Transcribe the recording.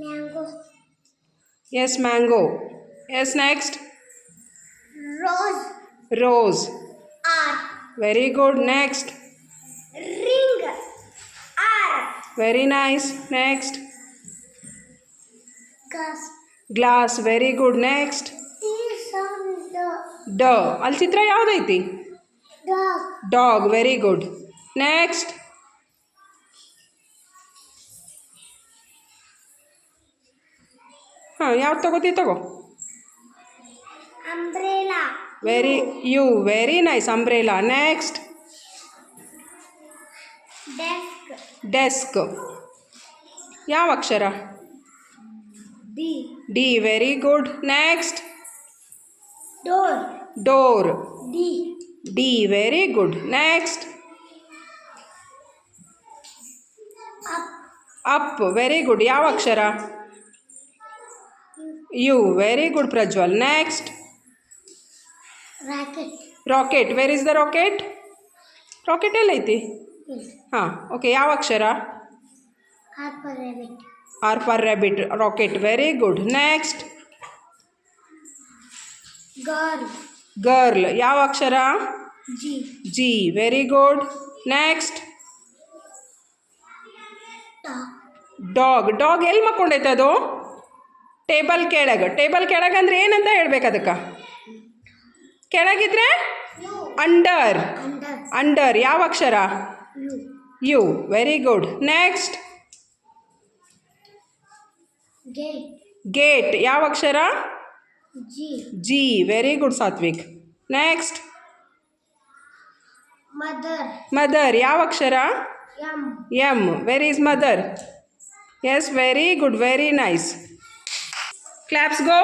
Mango. Yes, mango. Yes, next. Rose. Rose. R. Very good. Next. Ring. R. Very nice. Next. Gus. Glass. Very good. Next. T. Sound. D. ಅಲ್ಲಿ ಚಿತ್ರ ಯಾವುದೈತಿ? Dog. Dog. Very good. Next. ಯಾವ್ದು ತಗೋತಿ ತಗೋ. Umbrella. Very nice. Umbrella. Next. Desk. Desk. ಯಾವ ಅಕ್ಷರ? D. D. Very good. Next. Door. Door. D. D. Very good. Next. Up. Up. Very good. ಯಾವ ಅಕ್ಷರ? U. Very good, Prajwal. Next. Racket. Rocket. Where is the rocket? Rocket ಎಲ್ಲೈತಿ? Okay. ಯಾವ ಅಕ್ಷರ? R for rabbit. R for rabbit. Rocket. Very good. Next. Girl. Girl. ಯಾವ ಅಕ್ಷರ? G. G. Very good. Next. Dog. Dog ಎಲ್ಲಿ ಮಕ್ಕೊಂಡೈತೆ ಅದು? Table ಕೆಳಗೆ ಅಂದ್ರೆ ಏನಂತ ಹೇಳ್ಬೇಕು ಅದಕ್ಕೆ? ಕೆಳಗಿದ್ರೆ ಅಂಡರ್. ಅಂಡರ್. ಯಾವ ಅಕ್ಷರ? U. U. Very good. Next. Gate. Gate. ಯಾವ ಅಕ್ಷರ? G. G. Very good, Satvik. Next. Mother. Mother. ಯಾವ ಅಕ್ಷರ? M. M. Where is mother? Yes, very good, very nice. Claps go.